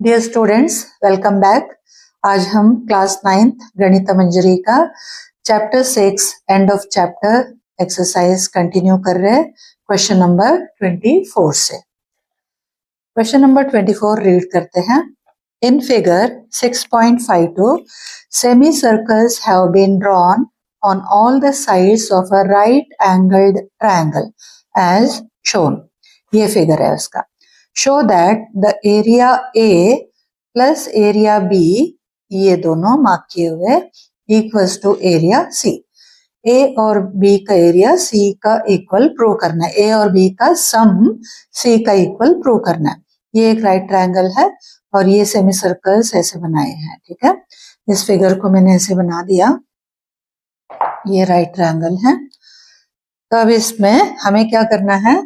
Dear students, welcome back. आज हम class 9th गणित मंजरी का chapter 6 end of chapter exercise continue कर रहे हैं क्वेश्चन नंबर 24 से। क्वेश्चन नंबर 24 रीड करते हैं। In figure 6.52 semi circles have been drawn on all the sides of a right angled triangle as shown. ये figure है उसका। Show that the area A plus area B, ये दोनों mark किए हुए, equals to area C। A और B का area C का इक्वल प्रूव करना है। A और B का सम C का इक्वल प्रूव करना है। ये एक राइट ट्रायंगल है और ये सेमी सर्कल्स ऐसे बनाए हैं। ठीक है, इस फिगर को मैंने ऐसे बना दिया। ये राइट ट्रायंगल है। तो अब इसमें हमें क्या करना है,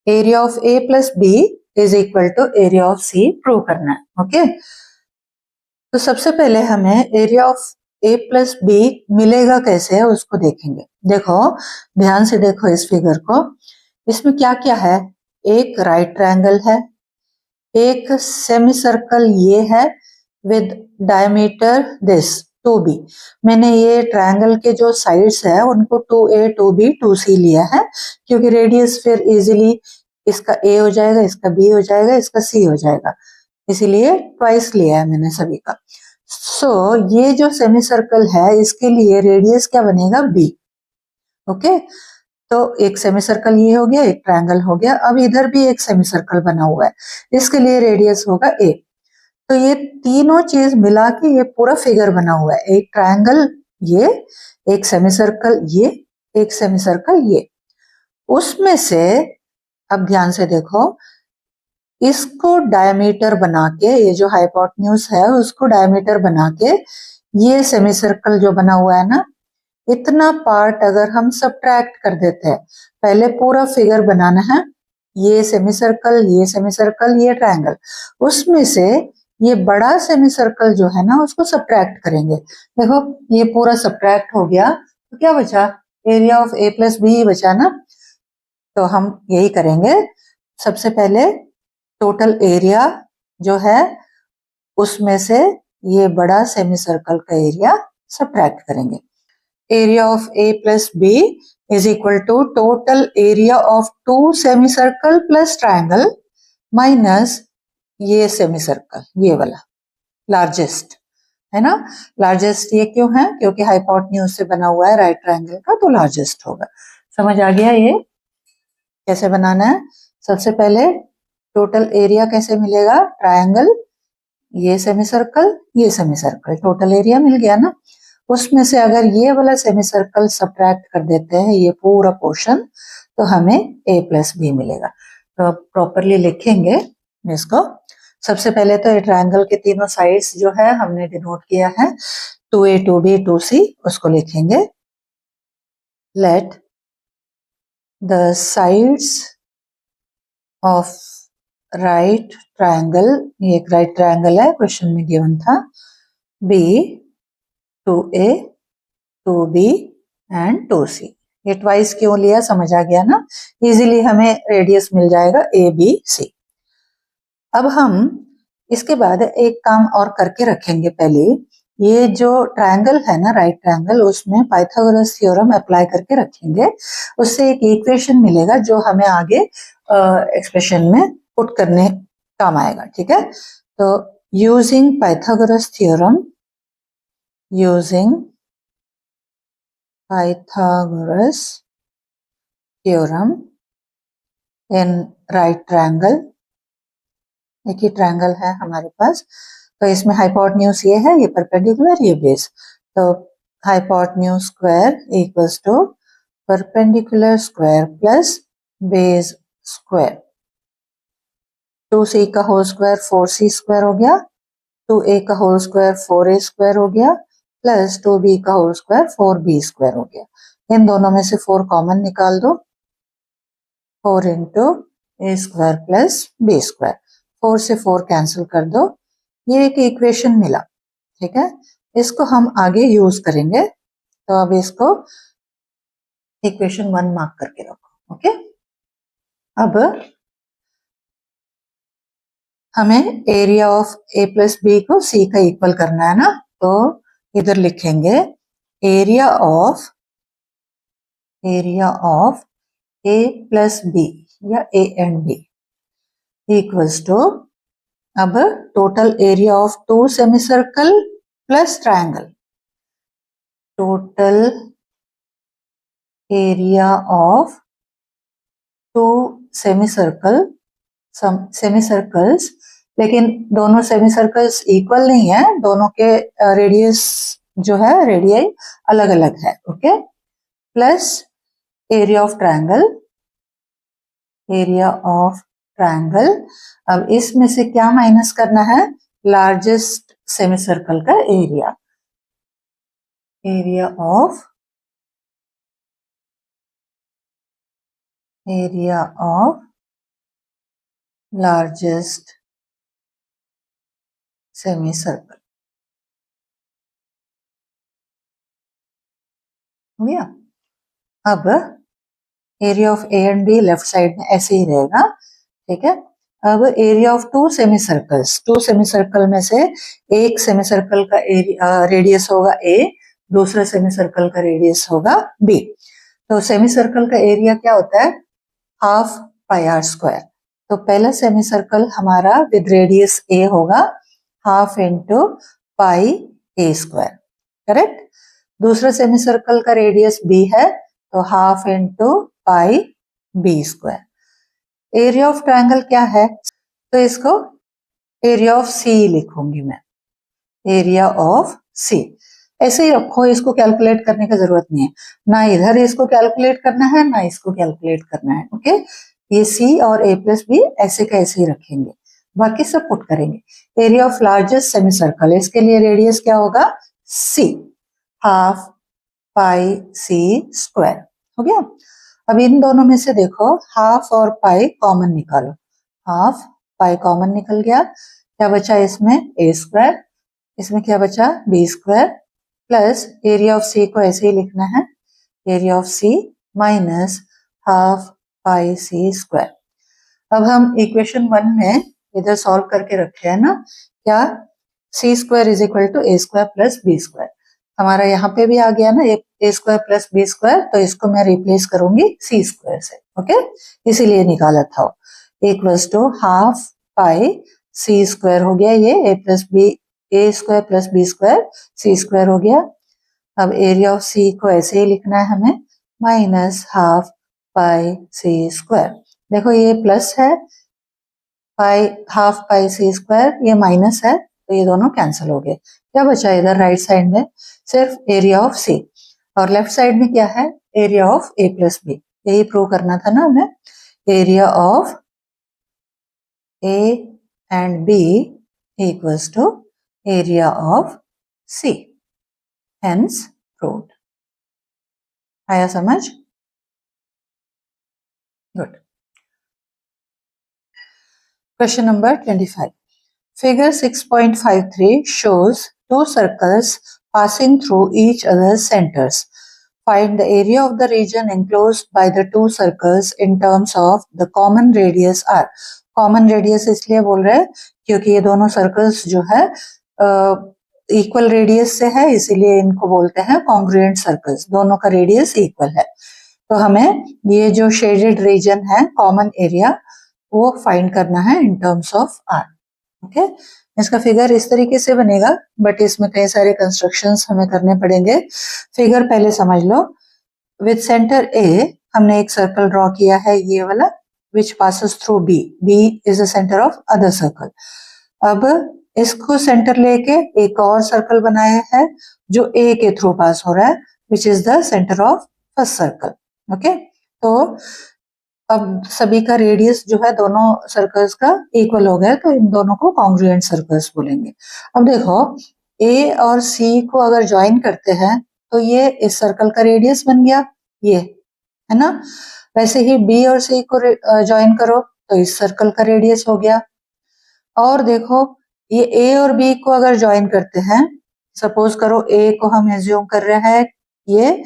area of A plus B is equal to area of C prove करना है। ओके, तो सबसे पहले हमें area of A plus B मिलेगा कैसे है उसको देखेंगे। देखो, ध्यान से देखो इस फिगर को। इसमें क्या क्या है, एक राइट ट्रायंगल है, एक सेमी सर्कल ये है विद डायमीटर दिस 2b। मैंने ये ट्रायंगल के जो साइड्स है उनको 2a 2b 2c लिया है, क्योंकि रेडियस फिर इजीली इसका a हो जाएगा, इसका b हो जाएगा, इसका c हो जाएगा, इसीलिए ट्वाइस लिया है मैंने सभी का। सो ये जो सेमी सर्कल है इसके लिए रेडियस क्या बनेगा, b। ओके, तो एक सेमी सर्कल ये हो गया, एक ट्रायंगल हो गया। अब इधर भी एक सेमी सर्कल बना हुआ है, इसके लिए रेडियस होगा a। तो ये तीनों चीज मिला के ये पूरा फिगर बना हुआ है। एक ट्रायंगल ये, एक सेमी सर्कल ये, एक सेमी सर्कल ये। उसमें से अब ध्यान से देखो, इसको डायमीटर बना के, ये जो हाइपोटेन्यूज है उसको डायमीटर बना के ये सेमी सर्कल जो बना हुआ है ना, इतना पार्ट अगर हम सब्ट्रैक्ट कर देते हैं, पहले पूरा फिगर बनाना है, ये सेमी सर्कल, ये सेमी सर्कल, ये ट्रायंगल, उसमें से ये बड़ा सेमी सर्कल जो है ना उसको सब्ट्रैक्ट करेंगे। देखो ये पूरा सब्ट्रैक्ट हो गया, तो क्या बचा, area of A plus B बचा ना। तो हम यही करेंगे, सबसे पहले टोटल एरिया जो है उसमें से ये बड़ा सेमी सर्कल का एरिया सब्ट्रैक्ट करेंगे। Area of A plus B is equal to total area of 2 semi circle plus triangle minus ये सेमी सर्कल, ये वाला लार्जेस्ट है ना। लार्जेस्ट ये क्यों है, क्योंकि हाइपोटेन्यूज से बना हुआ है राइट ट्रायंगल का, तो लार्जेस्ट होगा। समझ आ गया ये कैसे बनाना है। सबसे पहले टोटल एरिया कैसे मिलेगा, ट्रायंगल, ये सेमी सर्कल, ये सेमी सर्कल, टोटल एरिया मिल गया ना। उसमें से अगर ये वाला सेमी सर्कल सब्ट्रैक्ट कर देते हैं ये पूरा पोर्शन, तो हमें a प्लस बी मिलेगा। तो प्रॉपरली लिखेंगे इसको। सबसे पहले तो ये ट्रायंगल के तीनों साइड्स जो है हमने डिनोट किया है, 2a 2b 2c, उसको लिखेंगे। Let the sides of right triangle, ये एक राइट ट्रायंगल है, क्वेश्चन में गिवन था, B 2a 2b and 2c। ये ट्वाइस क्यों लिया समझ आ गया ना, इजीली हमें रेडियस मिल जाएगा ए बी सी। अब हम इसके बाद एक काम और करके रखेंगे। पहले ये जो ट्रायंगल है ना राइट ट्रायंगल, उसमें पाइथागोरस थ्योरम अप्लाई करके रखेंगे, उससे एक इक्वेशन मिलेगा जो हमें आगे एक्सप्रेशन में पुट करने काम आएगा। ठीक है, तो using Pythagoras theorem, using Pythagoras theorem in right triangle, एक ही ट्रायंगल है हमारे पास, तो इसमें हाइपोटेन्यूज ये है, ये परपेंडिकुलर, ये बेस। तो hypotenuse square equals to perpendicular square plus base square. 2c का होल स्क्वायर 4c स्क्वायर हो गया, 2a का होल स्क्वायर 4a स्क्वायर हो गया, प्लस 2b का होल स्क्वायर 4b स्क्वायर हो गया। इन दोनों में से 4 कॉमन निकाल दो, 4 इंटू ए स्क्वायर प्लस बी स्क्वायर, 4 से 4 कैंसिल कर दो, ये एक इक्वेशन मिला। ठीक है, इसको हम आगे यूज करेंगे, तो अब इसको इक्वेशन 1 मार्क करके रखो। ओके, अब हमें area of A plus B को सी का इक्वल करना है ना, तो इधर लिखेंगे area of A plus B या A and B equals to, अब total area of two semi circle plus triangle, total area of two semicircles, लेकिन दोनों सेमी सर्कल्स इक्वल नहीं है, दोनों के रेडियस जो है रेडियाई अलग अलग है, okay, plus area of triangle, अब इसमें से क्या माइनस करना है, लार्जेस्ट सेमी सर्कल का area of largest semi circle, हो गया। अब area of A and B left side में ऐसे ही रहेगा, ठीक है। अब area of two semi circle में से एक सेमी सर्कल का रेडियस होगा ए, दूसरा सेमी सर्कल का रेडियस होगा बी। तो सेमी सर्कल का एरिया क्या होता है, हाफ पाई आर स्क्वायर। तो पहला सेमी सर्कल हमारा विद रेडियस ए होगा half into pi A square, correct. दूसरा सेमी सर्कल का रेडियस बी है, तो half into pi B square. Area of triangle क्या है, तो इसको एरिया ऑफ सी लिखूंगी मैं, एरिया ऑफ सी ऐसे ही रखो, इसको कैलकुलेट करने की जरूरत नहीं है, ना इधर इसको कैलकुलेट करना है ना इसको कैलकुलेट करना है, ओके। ये सी और ए प्लस बी ऐसे का ऐसे ही रखेंगे, बाकी सब पुट करेंगे। Area of largest semi circle, इसके लिए रेडियस क्या होगा, सी, हाफ पाई सी स्क्वायर, हो गया। अब इन दोनों में से देखो हाफ और पाई कॉमन निकालो, हाफ पाई कॉमन निकल गया, क्या बचा इसमें ए स्क्वायर, इसमें क्या बचा B square, plus area of C को ऐसे ही लिखना है, area of C minus half pi C square. अब हम इक्वेशन 1 में इधर सॉल्व करके रखे हैं ना, क्या C square is equal to A square plus B square, हमारा यहाँ पे भी आ गया ना A square plus B square, तो इसको मैं रिप्लेस करूंगी सी स्क्वायर से, ओके, इसीलिए निकाला था। Equals to half pi C square हो गया, ये A square plus B square C square हो गया। अब एरिया ऑफ सी को ऐसे ही लिखना है हमें, minus half pi C square, देखो ये प्लस है, पाई हाफ पाई सी स्क्वायर ये माइनस है, तो ये दोनों कैंसिल हो गए, क्या बचा इधर राइट साइड में सिर्फ एरिया ऑफ सी, और लेफ्ट साइड में क्या है area of A plus B, यही प्रूव करना था ना हमें, area of A and B equals to area of C, hence proved. आया समझ, good. Question number 25, figure 6.53 shows two circles passing through each other's centers. Find the area of the region enclosed by the two circles in terms of the common radius r. Common radius इसलिए बोल रहे हैं क्योंकि ये दोनों circles जो है equal radius से है, इसीलिए इनको बोलते हैं कॉन्ग्रुएंट सर्कल्स, दोनों का रेडियस इक्वल है। तो हमें ये जो शेडेड रीजन है कॉमन एरिया वो फाइंड करना है in terms of R, okay. इसका फिगर इस तरीके से बनेगा, बट इसमें कई सारे कंस्ट्रक्शंस हमें करने पड़ेंगे। फिगर पहले समझ लो, विद सेंटर ए हमने एक सर्कल ड्रॉ किया है ये वाला, which passes through B, B is the centre of other circle. अब इसको सेंटर लेके एक और सर्कल बनाया है जो ए के थ्रू पास हो रहा है, which is the centre of first circle, okay. तो अब सभी का रेडियस जो है दोनों सर्कल्स का इक्वल हो गया, तो इन दोनों को कॉन्ग्रुएंट सर्कल्स बोलेंगे। अब देखो ए और सी को अगर ज्वाइन करते हैं तो ये इस सर्कल का रेडियस बन गया, ये है ना। वैसे ही बी और सी को ज्वाइन करो तो इस सर्कल का रेडियस हो गया। और देखो ये ए और बी को अगर ज्वाइन करते हैं, सपोज करो ए को हम एज्यूम कर रहे हैं ये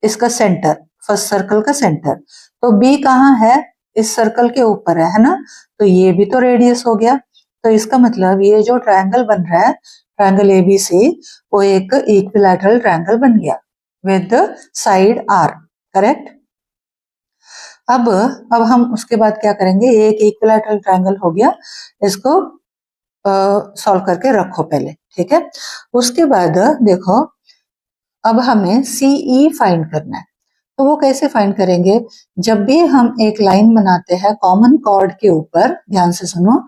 इसका सेंटर, फर्स्ट सर्कल का सेंटर, तो बी कहाँ है, इस सर्कल के ऊपर है ना, तो ये भी तो रेडियस हो गया। तो इसका मतलब ये जो ट्रायंगल बन रहा है, ट्रायंगल एबीसी, वो एक इक्विलैटरल ट्रायंगल बन गया विद साइड आर, करेक्ट। अब हम उसके बाद क्या करेंगे, ये एक इक्विलैटरल ट्रायंगल हो गया, इसको सॉल्व करके रखो पहले, ठीक है। उसके बाद देखो, अब हमें सीई फाइंड करना है। तो वो कैसे फाइंड करेंगे, जब भी हम एक लाइन बनाते हैं कॉमन कॉर्ड के ऊपर, ध्यान से सुनो,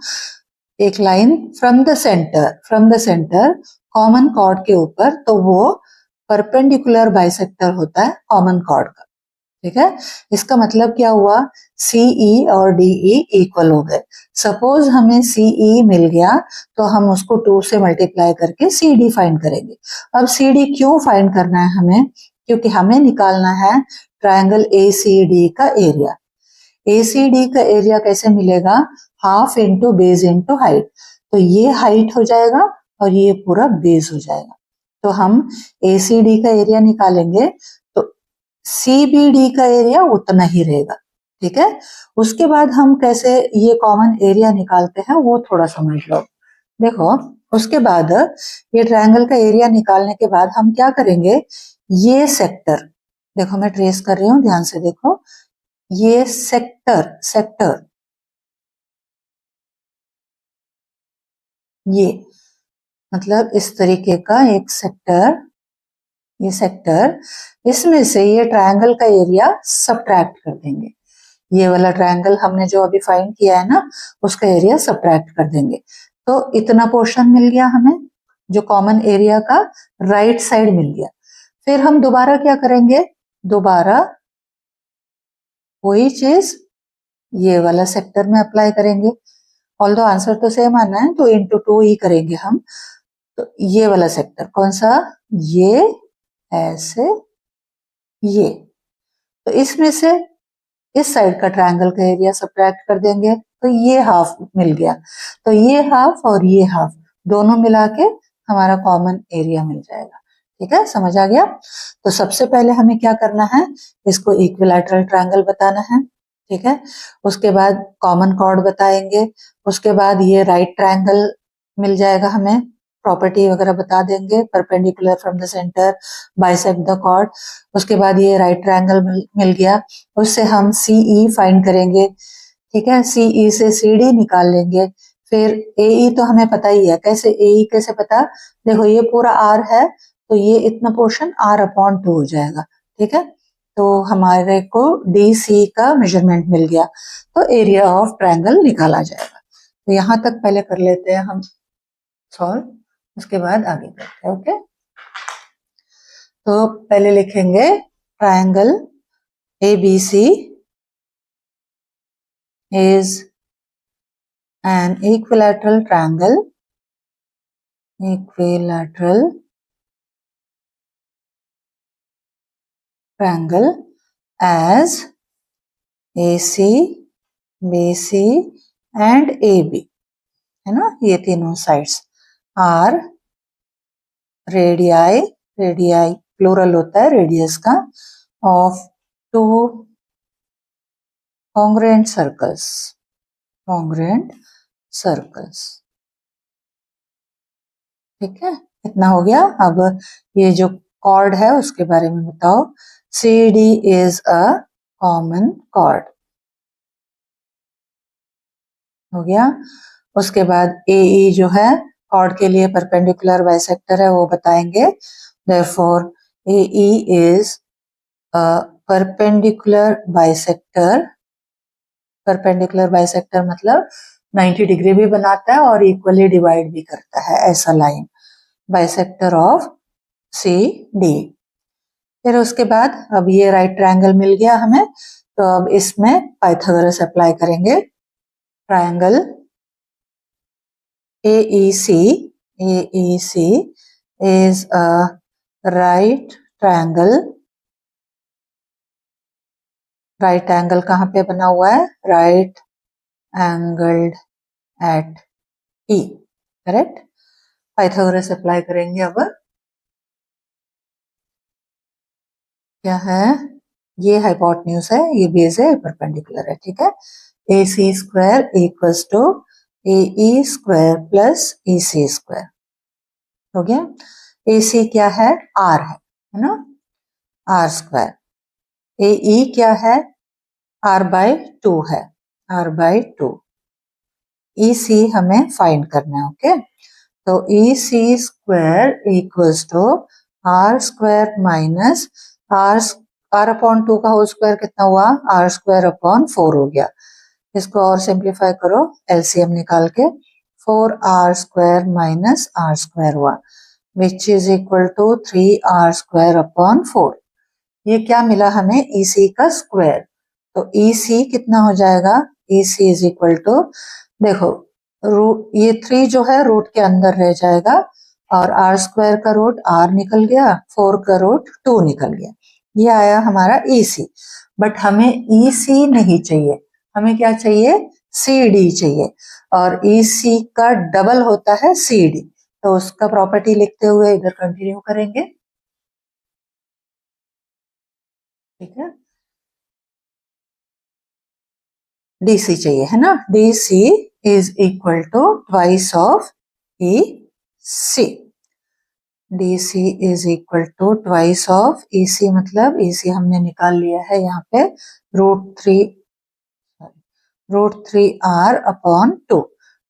एक line from the centre common chord के ऊपर, तो वो परपेंडिकुलर बाइसेक्टर होता है कॉमन कॉर्ड का, ठीक है। इसका मतलब क्या हुआ, सीई और डीई इक्वल हो गए। सपोज हमें सीई मिल गया तो हम उसको 2 से मल्टीप्लाई करके सीडी फाइंड करेंगे। अब सीडी क्यों फाइंड करना है हमें, क्योंकि हमें निकालना है ट्रायंगल एसीडी का एरिया। एसीडी का एरिया कैसे मिलेगा, half into base into height. तो ये हाइट हो जाएगा और ये पूरा बेस हो जाएगा। तो हम एसीडी का एरिया निकालेंगे तो सीबीडी का एरिया उतना ही रहेगा, ठीक है। उसके बाद हम कैसे ये कॉमन एरिया निकालते हैं वो थोड़ा समझ लो। देखो, उसके बाद ये ट्रायंगल का एरिया निकालने के बाद हम क्या करेंगे, ये सेक्टर, देखो मैं ट्रेस कर रही हूँ, ध्यान से देखो, ये सेक्टर ये मतलब इस तरीके का एक सेक्टर, ये सेक्टर, इसमें से ये ट्रायंगल का एरिया सब्ट्रैक्ट कर देंगे। ये वाला ट्रायंगल हमने जो अभी फाइंड किया है ना, उसका एरिया सब्ट्रैक्ट कर देंगे। तो इतना पोर्शन मिल गया हमें, जो कॉमन एरिया का राइट साइड मिल गया। फिर हम दोबारा क्या करेंगे, दोबारा वही चीज ये वाला सेक्टर में अप्लाई करेंगे। ऑल्दो आंसर तो सेम आना है, तो इंटू 2 ही करेंगे हम। तो ये वाला सेक्टर कौन सा, ये ऐसे, ये, तो इसमें से इस साइड का ट्रायंगल का एरिया सब्ट्रैक्ट कर देंगे, तो ये हाफ मिल गया। तो ये हाफ और ये हाफ दोनों मिला के हमारा कॉमन एरिया मिल जाएगा, ठीक है, समझ आ गया। तो सबसे पहले हमें क्या करना है, इसको इक्विलैटरल ट्रायंगल बताना है, ठीक है। उसके बाद कॉमन कॉर्ड बताएंगे, उसके बाद ये राइट ट्रायंगल मिल जाएगा, हमें प्रॉपर्टी वगैरह बता देंगे, perpendicular from the centre, bisect the chord. उसके बाद ये राइट ट्रायंगल मिल गया, उससे हम सीई फाइंड करेंगे, ठीक है। सीई से सीडी निकाल लेंगे। फिर एई तो हमें पता ही है, कैसे एई कैसे पता, देखो ये पूरा आर है, तो ये इतना पोर्शन आर अपॉन 2 हो जाएगा, ठीक है। तो हमारे को डी सी का मेजरमेंट मिल गया, तो एरिया ऑफ ट्रायंगल निकाला जाएगा। तो यहाँ तक पहले कर लेते हैं हम सॉल्व, उसके बाद आगे करते हैं, ओके। तो पहले लिखेंगे triangle ABC is an equilateral triangle as AC, BC and AB, है ना, ये तीनों साइड्स आर रेडियाई प्लूरल होता है रेडियस का, ऑफ 2 congruent circles, ठीक है। इतना हो गया। अब ये जो कॉर्ड है उसके बारे में बताओ। CD is a common chord, हो गया। उसके बाद AE जो है कॉर्ड के लिए परपेंडिकुलर बाइसेक्टर है, वो बताएंगे। Therefore AE is a perpendicular bisector मतलब 90 डिग्री भी बनाता है और इक्वली डिवाइड भी करता है, ऐसा लाइन, बाइसेक्टर ऑफ CD। फिर उसके बाद अब ये राइट ट्रायंगल मिल गया हमें, तो अब इसमें पाइथागोरस अप्लाई करेंगे। Triangle AEC is a right triangle कहाँ पे बना हुआ है, right angled at E, correct. Pythagoras apply करेंगे। अब क्या है, ये हाइपोटेन्यूज है, ये बेस है, परपेंडिकुलर है, ठीक है। AC² equals to AE square plus EC square हो गया। AC क्या है? R है ना, R स्क्वायर। AE क्या है? R/2 है, R/2। EC हमें फाइंड करना है, ओके। तो EC square equals to R square minus R upon 2 का होल स्क्वायर कितना हुआ? R स्क्वायर अपॉन 4 हो गया। इसको और सिंप्लीफाई करो, LCM निकाल के 4R square minus R square हुआ, which is equal to 3R square upon 4। ये क्या मिला हमें? EC का स्क्वायर। तो EC कितना हो जाएगा? EC इज इक्वल टू, देखो ये 3 जो है रूट के अंदर रह जाएगा और R स्क्वायर का रूट R निकल गया, 4 का रूट 2 निकल गया। ये आया हमारा EC। बट हमें EC नहीं चाहिए, हमें क्या चाहिए? CD चाहिए, और EC का डबल होता है CD। तो उसका प्रॉपर्टी लिखते हुए इधर कंटिन्यू करेंगे, ठीक है। DC चाहिए है ना, DC is equal to twice of EC। DC is equal to twice of EC, मतलब EC हमने निकाल लिया है यहाँ पे √3R अपॉन 2।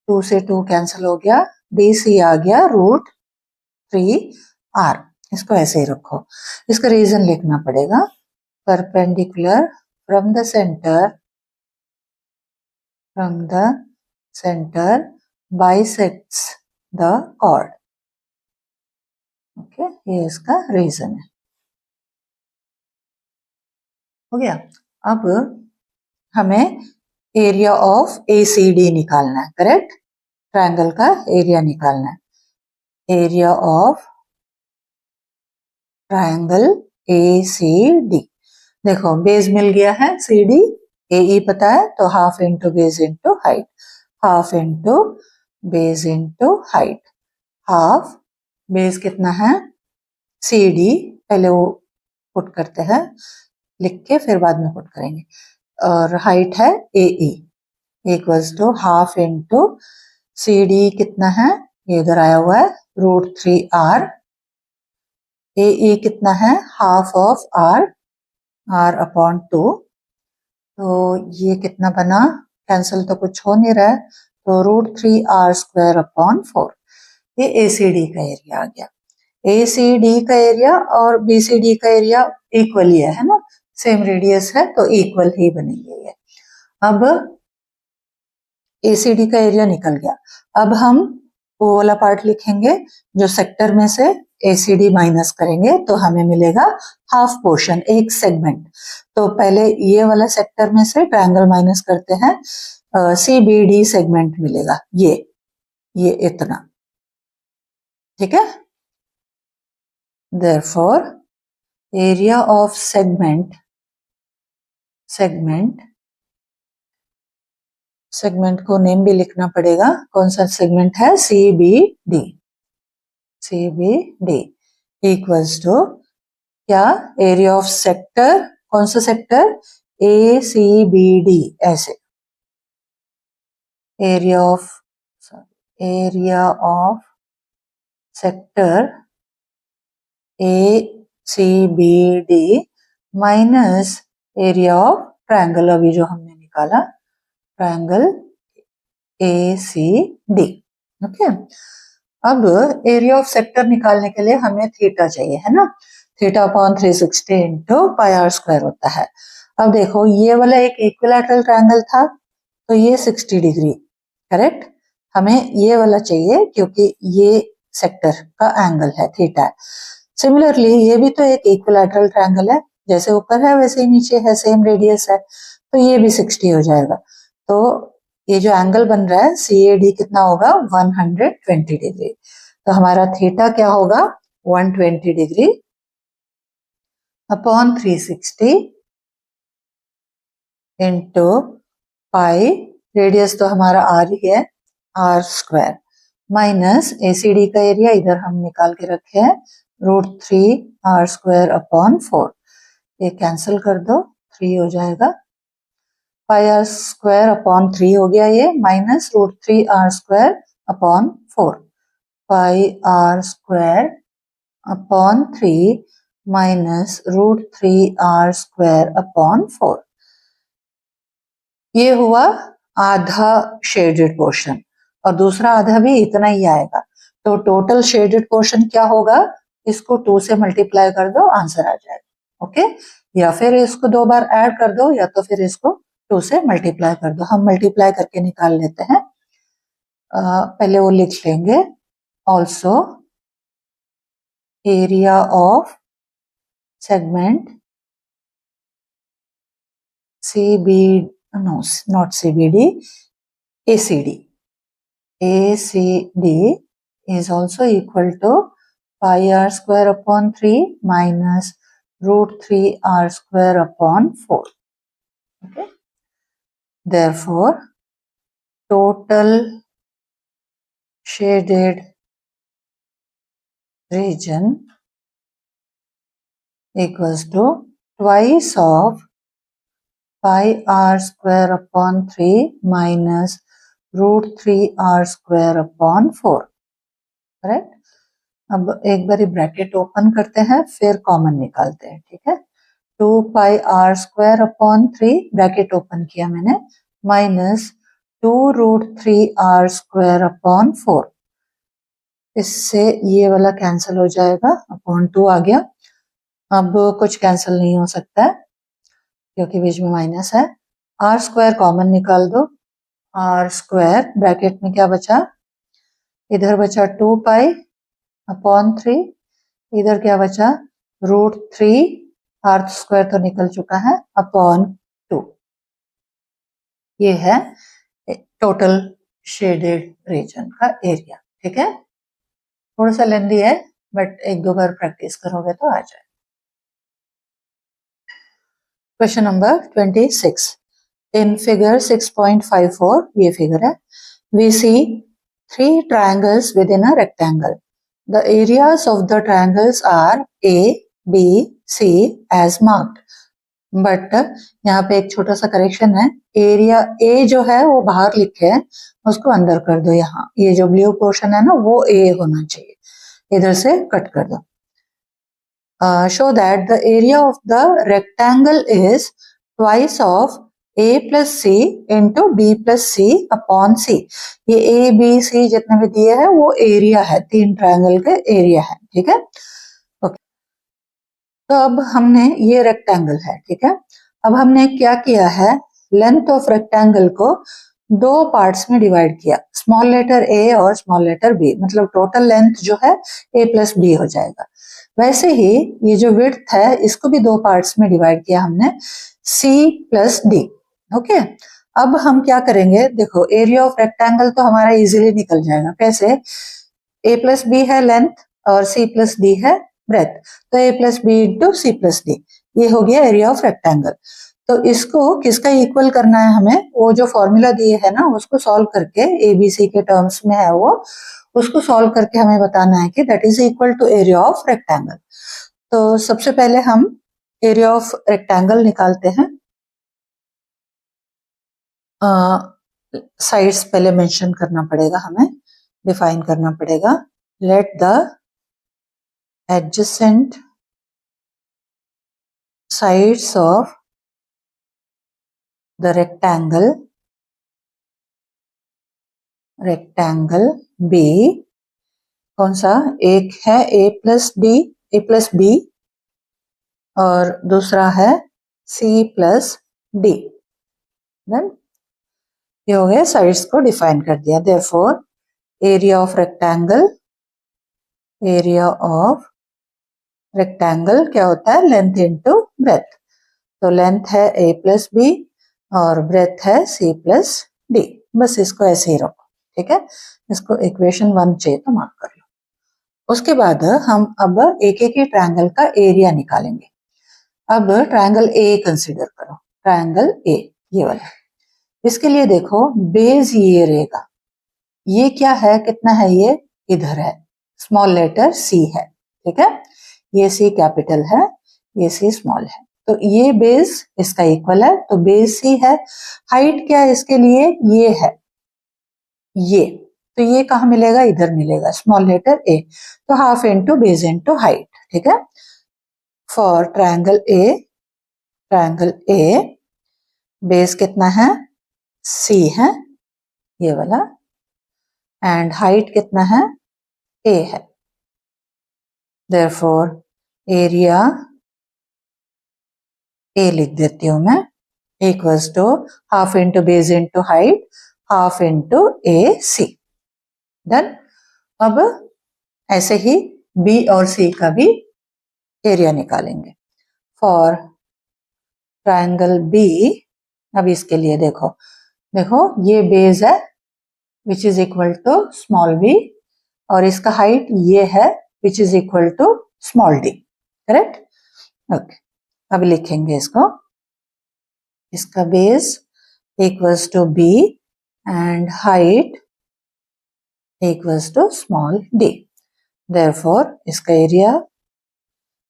2 से 2 कैंसिल हो गया, DC आ गया √3R। इसको ऐसे ही रखो। इसका रीजन लिखना पड़ेगा, perpendicular from the centre bisects the chord, okay. ये इसका रीजन है, हो गया। अब हमें एरिया ऑफ ACD निकालना है, करेक्ट। ट्रायंगल का एरिया निकालना है, एरिया ऑफ ट्रायंगल ACD। देखो बेस मिल गया है CD, AE पता है, तो half into base into height, half into base into height. Half base कितना है? CD, पहले वो पुट करते हैं लिख के, फिर बाद में पुट करेंगे। और हाइट है AE, equals to half into CD कितना है? ये इधर आया हुआ है √3R। AE कितना है? Half of R upon 2। तो ये कितना बना? कैंसिल तो कुछ हो नहीं रहा है, तो √3R स्क्वायर अपॉन 4। ये ACD का एरिया आ गया। ACD का एरिया और BCD का एरिया इक्वल ही है ना, सेम रेडियस है तो इक्वल ही बनेंगे ये। अब ACD का एरिया निकल गया। अब हम वो वाला पार्ट लिखेंगे जो सेक्टर में से ACD माइनस करेंगे, तो हमें मिलेगा हाफ पोर्शन, एक सेगमेंट। तो पहले ये वाला सेक्टर में से ट्रायंगल माइनस करते हैं, CBD सेगमेंट मिलेगा, ये इतना, ठीक है। Therefore area of segment को नेम भी लिखना पड़ेगा, कौन सा सेगमेंट है? CBD इक्वल्स टू क्या? एरिया ऑफ सेक्टर, कौन सा सेक्टर? ACBD, ऐसे area of sector ACBD minus area of triangle, अभी जो हमने निकाला ट्रायंगल ACD, ओके। अब एरिया ऑफ सेक्टर निकालने के लिए हमें थीटा चाहिए है ना, theta upon 360 into πr square होता है। अब देखो ये वाला एक इक्विलैटरल ट्रायंगल था, तो ये 60 डिग्री, करेक्ट। हमें ये वाला चाहिए क्योंकि ये सेक्टर का एंगल है, थीटा है। सिमिलरली ये भी तो एक इक्विलैटरल ट्रायंगल है, जैसे ऊपर है वैसे ही नीचे है, सेम रेडियस है, तो ये भी 60 हो जाएगा। तो ये जो एंगल बन रहा है CAD कितना होगा? 120 डिग्री। तो हमारा थीटा क्या होगा? 120 degree upon 360 into pi, radius तो हमारा R ही है, R स्क्वायर, माइनस ACD का एरिया इधर हम निकाल के रखे हैं √3R स्क्वायर अपॉन 4। ये कैंसिल कर दो, 3 हो जाएगा। पाई आर स्क्वायर अपॉन 3 हो गया ये, minus root 3 R square upon 4, pi R square upon 3 minus root 3 R square upon 4। ये हुआ आधा शेडेड पोर्शन और दूसरा आधा भी इतना ही आएगा, तो टोटल शेडेड पोर्शन क्या होगा, इसको 2 से मल्टीप्लाई कर दो, आंसर आ जाएगा। ओके, या फिर इसको 2 बार ऐड कर दो या तो फिर इसको 2 से मल्टीप्लाई कर दो। हम मल्टीप्लाई करके निकाल लेते हैं। पहले वो लिख लेंगे, also area of segment CB, no, not CBD, ACD. ACD is also equal to pi r square upon 3 minus root 3 r square upon 4. Okay. Therefore, total shaded region equals to twice of pi r square upon 3 minus root 3 R square upon 4। Correct. अब एक बारी bracket open करते हैं, फिर common निकालते हैं। ठीक है, 2 pi R square upon 3, bracket open किया मैंने, minus 2 root 3 R square upon 4। इससे ये वाला कैंसिल हो जाएगा, अपॉन 2 आ गया। अब कुछ कैंसिल नहीं हो सकता है क्योंकि बीच में माइनस है। आर स्क्वायर कॉमन निकाल दो, आर स्क्वायर ब्रैकेट में क्या बचा, इधर बचा 2 पाई अपॉन 3, इधर क्या बचा रूट 3, आर स्क्वायर तो निकल चुका है, अपॉन 2। ये है टोटल शेडेड रीजन का एरिया। ठीक है, थोड़ा सा लेंदी है बट एक दो बार प्रैक्टिस करोगे तो आ जाए। क्वेश्चन नंबर 26, इन फिगर 6.54, ये फिगर है, we see 3 triangles within a rectangle. The areas of the triangles are A, B, C as marked. But यहाँ पे एक छोटा सा करेक्शन है, एरिया ए जो है वो बाहर लिखे है, उसको अंदर कर दो। यहाँ ये जो ब्लू पोर्शन है ना वो ए होना चाहिए, इधर से कट कर दो। Show that the area of the rectangle is twice of a plus C into B plus C upon C. ये ए बी सी जितने भी दिए है वो एरिया है, 3 ट्रायंगल के एरिया है। ठीक है, ओके। तो अब हमने, ये रेक्टेंगल है, ठीक है, अब हमने क्या किया है, लेंथ ऑफ रेक्टेंगल को 2 पार्ट्स में डिवाइड किया, स्मॉल लेटर ए और स्मॉल लेटर बी, मतलब टोटल लेंथ जो है ए प्लस बी हो जाएगा। वैसे ही ये जो विड्थ है इसको भी 2 पार्ट्स में डिवाइड किया हमने, सी प्लस डी। ओके, अब हम क्या करेंगे, देखो एरिया ऑफ रेक्टेंगल तो हमारा इजीली निकल जाएगा। कैसे, ए प्लस बी है लेंथ और सी प्लस डी है ब्रेथ, तो A plus B into C plus D, ये हो गया एरिया ऑफ रेक्टेंगल। तो इसको किसका इक्वल करना है हमें, वो जो फॉर्मूला दिए है ना उसको सॉल्व करके, ए बी सी के टर्म्स में है वो, उसको सॉल्व करके हमें बताना है कि that is equal to area of rectangle. तो सबसे पहले हम एरिया ऑफ रेक्टेंगल निकालते हैं। साइड्स पहले मेंशन करना पड़ेगा, हमें डिफाइन करना पड़ेगा। Let the adjacent sides of the rectangle be, कौन सा, एक है A plus D, A plus B, और दूसरा है सी प्लस डी। देन ये हो गया, साइड्स को डिफाइन कर दिया। देयरफॉर एरिया ऑफ रेक्टेंगल क्या होता है, लेंथ इनटू ब्रेथ। तो लेंथ है ए प्लस बी और ब्रेथ है सी प्लस डी। बस इसको ऐसे ही रखो। ठीक है, इसको इक्वेशन 1 चाहिए तो मार्क कर लो। उसके बाद हम अब एक एक ही ट्रायंगल का एरिया निकालेंगे। अब ट्रायंगल ए कंसीडर करो, ट्रायंगल ए ये वाला। इसके लिए देखो बेस ये रहेगा, ये क्या है, कितना है, ये इधर है, स्मॉल लेटर सी है। ठीक है, ये सी कैपिटल है, ये सी स्मॉल है। तो ये बेस इसका इक्वल है, तो बेस ही है। हाइट क्या है इसके लिए, ये है ये, तो ये कहाँ मिलेगा, इधर मिलेगा, स्मॉल लेटर ए। तो half into base into height, ठीक है। फॉर ट्रायंगल ए बेस कितना है, सी है ये वाला, एंड हाइट कितना है, ए है। देयरफॉर एरिया ए लिख देती हूं मैं, equals to half into base into height, half into A C. Done. अब ऐसे ही बी और सी का भी एरिया निकालेंगे। फॉर ट्रायंगल बी, अब इसके लिए देखो ये बेस है which is equal to small B, और इसका हाइट ये है which is equal to small D, correct. Okay, अब लिखेंगे इसको, इसका base equals to B and height equals to small D. Therefore इसका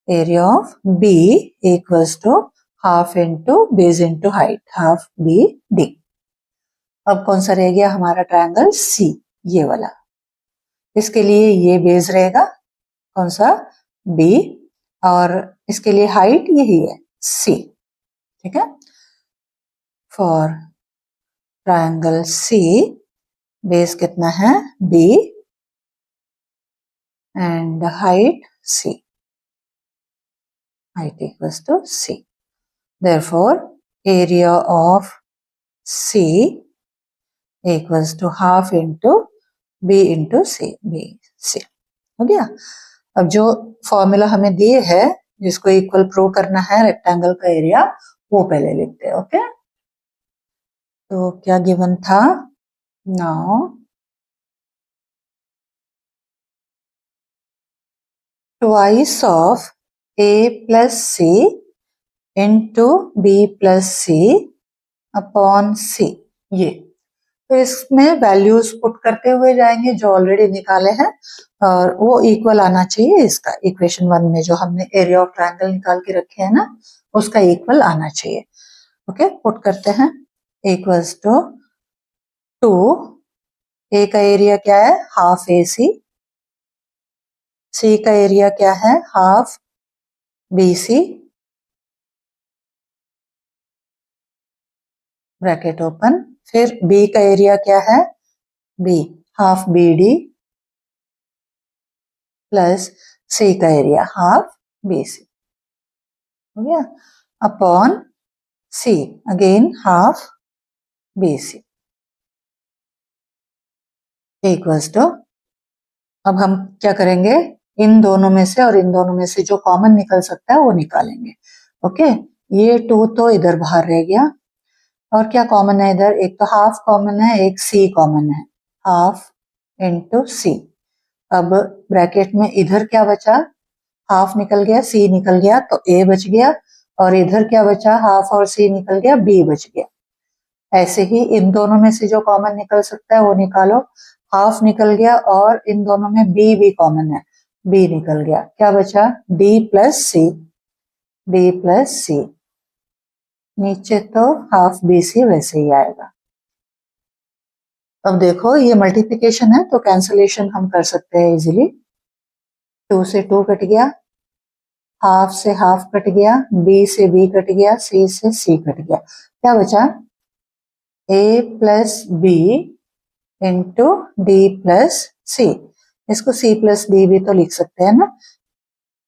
area of B equals to half into base into height, half B D. अब कौन सा रह गया हमारा ट्रायंगल सी, ये वाला। इसके लिए ये बेस रहेगा कौन सा, बी, और इसके लिए हाइट यही है सी, ठीक है। फॉर ट्रायंगल सी बेस कितना है, B and height C, height equals to C. Therefore area of C equals to half into B into C, B C हो गया। अब जो फॉर्मूला हमें दिए है जिसको इक्वल प्रूव करना है रेक्टेंगल का एरिया, वो पहले लिखते हैं। ओके, तो क्या गिवन था, now twice of A plus C into B plus C upon C, ये तो इसमें वैल्यूज पुट करते हुए जाएंगे जो ऑलरेडी निकाले हैं, और वो इक्वल आना चाहिए इसका, इक्वेशन 1 में जो हमने एरिया ऑफ ट्रायंगल निकाल के रखे हैं ना, उसका इक्वल आना चाहिए। ओके, पुट करते हैं, इक्वल्स टू 2, ए का एरिया क्या है, हाफ ए सी का एरिया क्या है, half B C, bracket open, फिर बी का एरिया क्या है, B half B D, plus C का एरिया हाफ बी सी, हो गया, upon C again half B C, equals to, अब हम क्या करेंगे, इन दोनों में से और इन दोनों में से जो कॉमन निकल सकता है वो निकालेंगे। ओके, ये 2 तो इधर बाहर रह गया, और क्या कॉमन है इधर, एक तो हाफ कॉमन है, एक सी कॉमन है, हाफ इंटू सी। अब ब्रैकेट में इधर क्या बचा, हाफ निकल गया, सी निकल गया, तो ए बच गया, और इधर क्या बचा, हाफ और सी निकल गया, बी बच गया। ऐसे ही इन दोनों में से जो कॉमन निकल सकता है वो निकालो, हाफ निकल गया, और इन दोनों में बी भी कॉमन है, बी निकल गया, क्या बचा, डी प्लस सी, डी प्लस सी, नीचे तो हाफ बी सी वैसे ही आएगा। अब देखो ये मल्टीप्लिकेशन है तो कैंसलेशन हम कर सकते हैं इजीली, 2 से 2 कट गया, हाफ से हाफ कट गया, बी से बी कट गया, सी से सी कट गया, क्या बचा, A plus B into D plus C, इसको सी प्लस डी भी तो लिख सकते हैं ना,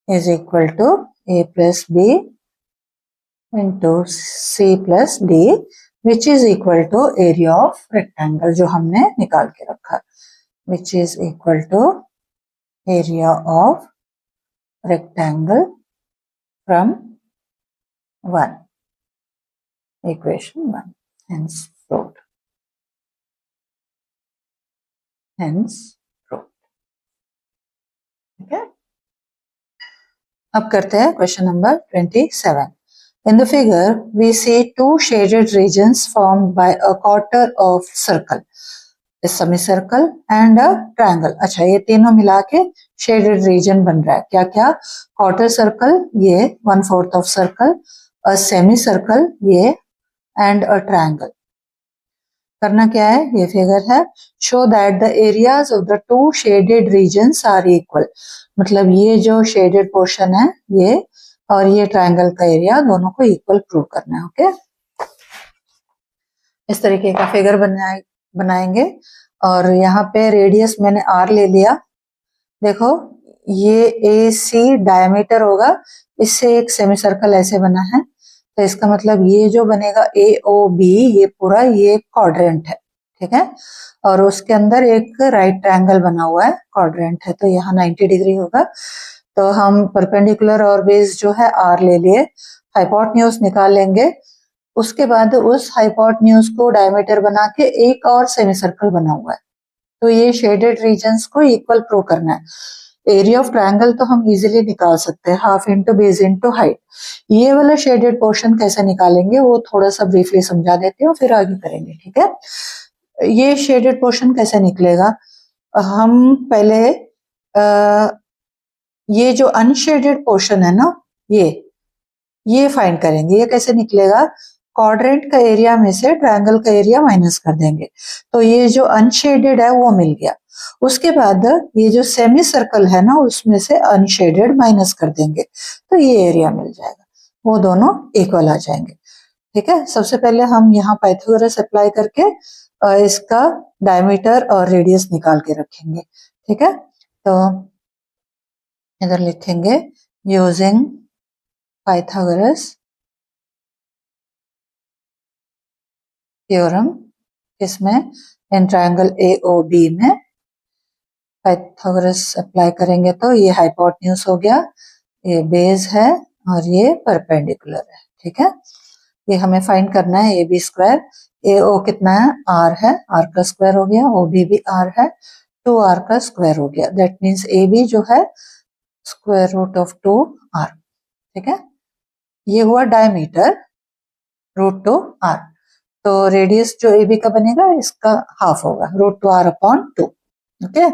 is equal to A plus B into C plus D, which is equal to area of rectangle जो हमने निकाल के रखा, which is equal to area of rectangle from 1, equation 1, hence proved, hence proved। ठीक है, अब करते हैं question number 27। In the figure, we see 2 shaded regions formed by a quarter of circle, a semicircle and a triangle। अच्छा, ये तीनों मिला के shaded region बन रहा है, क्या क्या, quarter circle ये 1/4 of circle, a semi circle ये एंड अ ट्रायंगल। करना क्या है, ये फिगर है, show that the areas of the two shaded regions are equal. मतलब ये जो शेडेड पोर्शन है ये और ये ट्रायंगल का एरिया दोनों को इक्वल प्रूव करना है। ओके, इस तरीके का फिगर बनाएंगे और यहाँ पे रेडियस मैंने आर ले लिया। देखो ये ए सी डायमीटर होगा, इससे एक सेमी सर्कल ऐसे बना है, तो इसका मतलब ये जो बनेगा ए ओ बी ये पूरा ये क्वाड्रेंट है, ठीक है। और उसके अंदर एक राइट ट्रायंगल बना हुआ है, क्वाड्रेंट है, तो यहाँ 90 डिग्री होगा। तो हम परपेंडिकुलर और बेस जो है आर ले लिए, हाइपोटेन्यूज निकाल लेंगे। उसके बाद उस हाइपोटेन्यूज को डायमीटर बना के एक और सेमी सर्कल बना हुआ है, तो ये शेडेड रीजन्स को इक्वल प्रूव करना है। एरिया ऑफ ट्रायंगल तो हम इजीली निकाल सकते हैं, half into base into height. ये वाला शेडेड पोर्शन कैसे निकालेंगे वो थोड़ा सा ब्रीफली समझा देते हैं, फिर आगे करेंगे, ठीक है। ये शेडेड पोर्शन कैसे निकलेगा, हम पहले ये जो अनशेडेड पोर्शन है ना ये फाइंड करेंगे। ये कैसे निकलेगा, क्वाड्रेंट का एरिया में से ट्रायंगल का एरिया माइनस कर देंगे, तो ये जो अनशेडेड है वो मिल गया। उसके बाद ये जो सेमी सर्कल है ना उसमें से अनशेडेड माइनस कर देंगे, तो ये एरिया मिल जाएगा, वो दोनों इक्वल आ जाएंगे, ठीक है। सबसे पहले हम यहाँ पाइथागोरस अप्लाई करके इसका डायमीटर और रेडियस निकाल के रखेंगे, ठीक है। तो इधर लिखेंगे यूजिंग पाइथागोरस थ्योरम, इसमें इन ट्रायंगल AOB में पाइथागोरस अप्लाई करेंगे तो ये हाइपोटेन्यूज हो गया, ये बेस है और ये परपेंडिकुलर है, ठीक है। ये हमें फाइंड करना है AB स्क्वायर। AO कितना है, R है, R का स्क्वायर हो गया, OB भी R है, 2R का स्क्वायर हो गया, दैट मीन्स AB जो है स्क्वायर रूट ऑफ 2R, ठीक है। ये हुआ डायमीटर रूट 2R। तो रेडियस जो AB का बनेगा इसका हाफ होगा, रूट 2R अपॉन 2, ओके।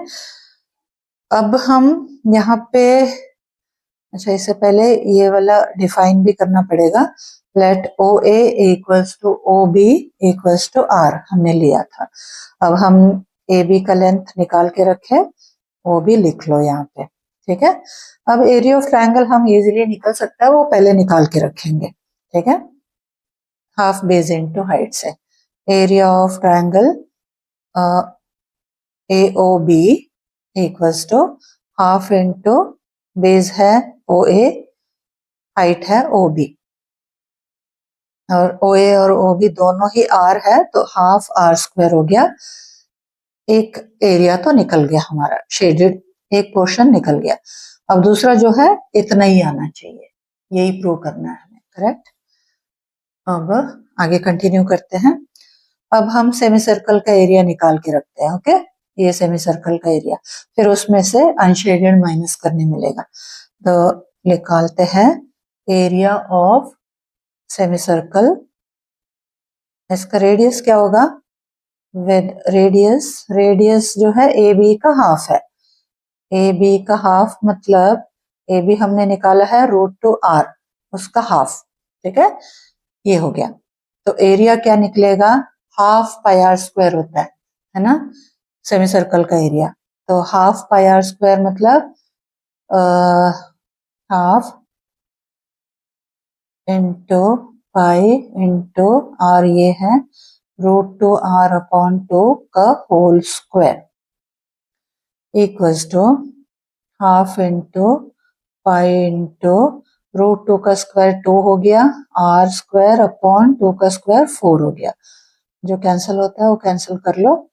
अब हम यहाँ पे, अच्छा इससे पहले ये वाला डिफाइन भी करना पड़ेगा, let OA equals to OB equals to R हमने लिया था। अब हम AB का लेंथ निकाल के रखे, OB लिख लो यहाँ पे, ठीक है। अब एरिया ऑफ ट्रायंगल हम इजीली निकल सकता है, वो पहले निकाल के रखेंगे, ठीक है। हाफ बेस इनटू हाइट से area of triangle AOB equals to half into base है OA, हाइट है OB, और OA और OB दोनों ही R है, तो हाफ R स्क्वायर हो गया। एक एरिया तो निकल गया हमारा, शेडेड एक पोर्शन निकल गया। अब दूसरा जो है इतना ही आना चाहिए, यही प्रूव करना है हमें, करेक्ट। अब आगे कंटिन्यू करते हैं। अब हम सेमी सर्कल का एरिया निकाल के रखते हैं, ओके। ये सेमी सर्कल का एरिया, फिर उसमें से अनशेडेड माइनस करने मिलेगा, तो निकालते हैं एरिया ऑफ सेमी सर्कल। इसका रेडियस क्या होगा, विद रेडियस जो है AB का हाफ है, AB का हाफ मतलब AB हमने निकाला है रूट 2R, उसका हाफ, ठीक है। ये हो गया, तो एरिया क्या निकलेगा, हाफ पाई आर स्क्वायर होता है ना सेमी सर्कल का एरिया, तो हाफ पाई आर स्क्वायर मतलब half into pi into R, ये है रूट 2R अपॉन 2 का whole square equals to half into pi into root 2 का स्क्वायर 2 हो गया, R स्क्वायर अपॉन 2 का स्क्वायर 4 हो गया, जो कैंसिल होता है वो कैंसिल कर लो,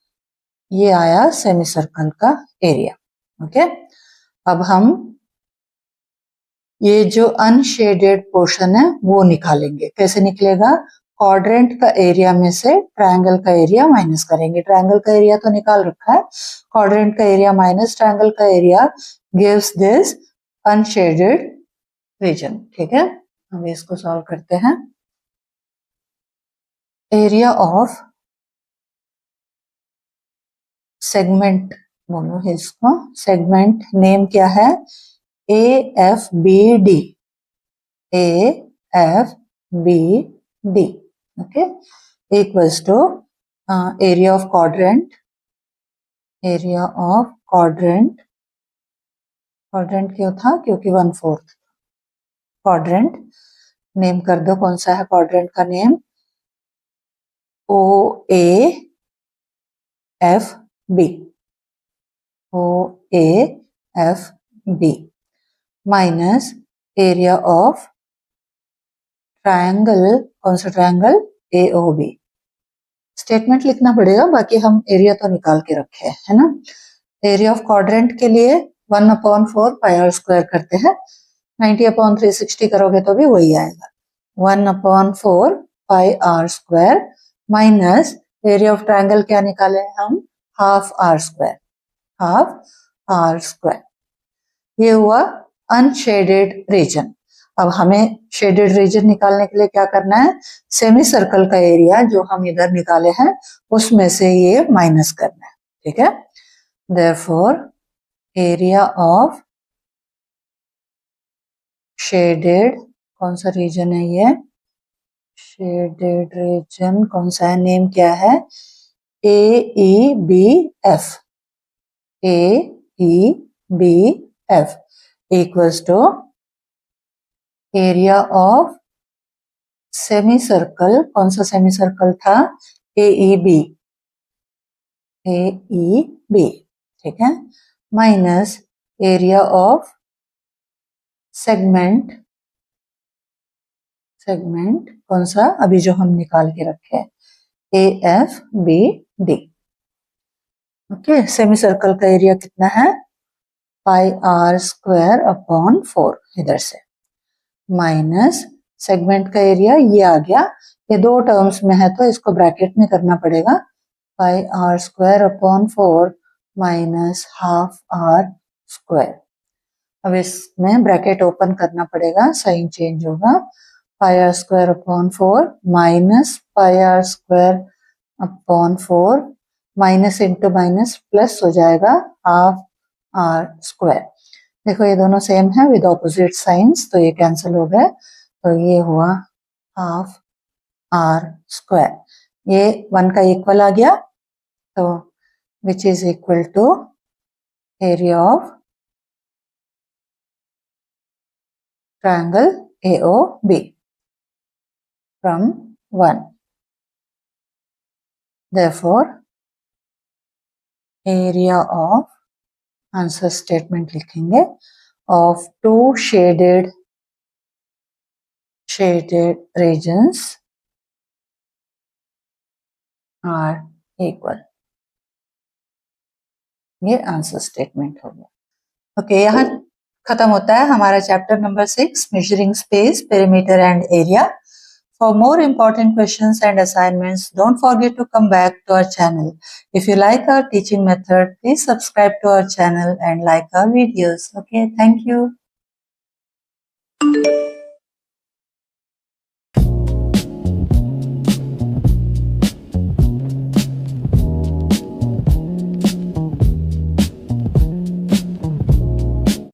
ये आया सेमी सर्कल का एरिया, ओके। अब हम ये जो अनशेडेड पोर्शन है वो निकालेंगे, कैसे निकलेगा, क्वाड्रेंट का एरिया में से ट्रायंगल का एरिया माइनस करेंगे। ट्रायंगल का एरिया तो निकाल रखा है, क्वाड्रेंट का एरिया माइनस ट्रायंगल का area gives this unshaded region, ठीक है। हम इसको सॉल्व करते हैं। एरिया ऑफ सेगमेंट, बोलो इसको, सेगमेंट नेम क्या है, AFBD, AFBD B D. Okay, equals to area of quadrant, area of quadrant, quadrant क्यों था? क्योंकि 1/4 क्वाड्रेंट. नेम कर दो, कौन सा है क्वाड्रेंट का name? O A F B, O A F B minus area of triangle, कौन सा triangle? A O B. Statement लिखना पड़ेगा, बाकी हम एरिया तो निकाल के रखे है ना. एरिया ऑफ क्वाड्रेंट के लिए 1/4 पाई आर स्क्वायर करते हैं. 90/360 करोगे तो भी वही आएगा. 1/4 pi R square minus area of triangle क्या निकाले हम? Half R square, half R square. ये हुआ अनशेडेड रीजन. अब हमें शेडेड रीजन निकालने के लिए क्या करना है? सेमी सर्कल का एरिया जो हम इधर निकाले हैं उसमें से ये माइनस करना है. ठीक है, देयरफॉर एरिया ऑफ शेडेड, कौन सा रीजन है ये? शेडेड रीजन कौन सा है? नेम क्या है? A E B F, A E B F equals to area of semicircle, कौन सा सेमी सर्कल था? A E B, A E B. ठीक है, minus area of segment, segment कौन सा? अभी जो हम निकाल के रखे हैं, A F B D. Okay, semi circle का एरिया कितना है? पाई आर स्क्वायर अपॉन 4 इधर से, माइनस सेगमेंट का एरिया ये आ गया. ये दो टर्म्स में है तो इसको ब्रैकेट में करना पड़ेगा. Pi R square upon 4 minus half R square. अब इसमें ब्रैकेट ओपन करना पड़ेगा, साइन चेंज होगा. Pi R square upon 4 minus pi R square upon 4, minus into minus plus हो जाएगा हाफ आर स्क्वायर. देखो ये दोनों सेम है विद ऑपोजिट साइंस, तो ये कैंसिल हो गए. तो ये हुआ हाफ आर स्क्वायर. ये 1 का इक्वल आ गया, तो which is equal to area of triangle AOB from 1. Therefore, area of, answer statement लिखेंगे, of two shaded regions are equal. ये आंसर स्टेटमेंट हो गया. ओके, यहाँ खत्म होता है हमारा chapter number 6, measuring space, perimeter and area. For more important questions and assignments, don't forget to come back to our channel. If you like our teaching method, please subscribe to our channel and like our videos. Okay, thank you.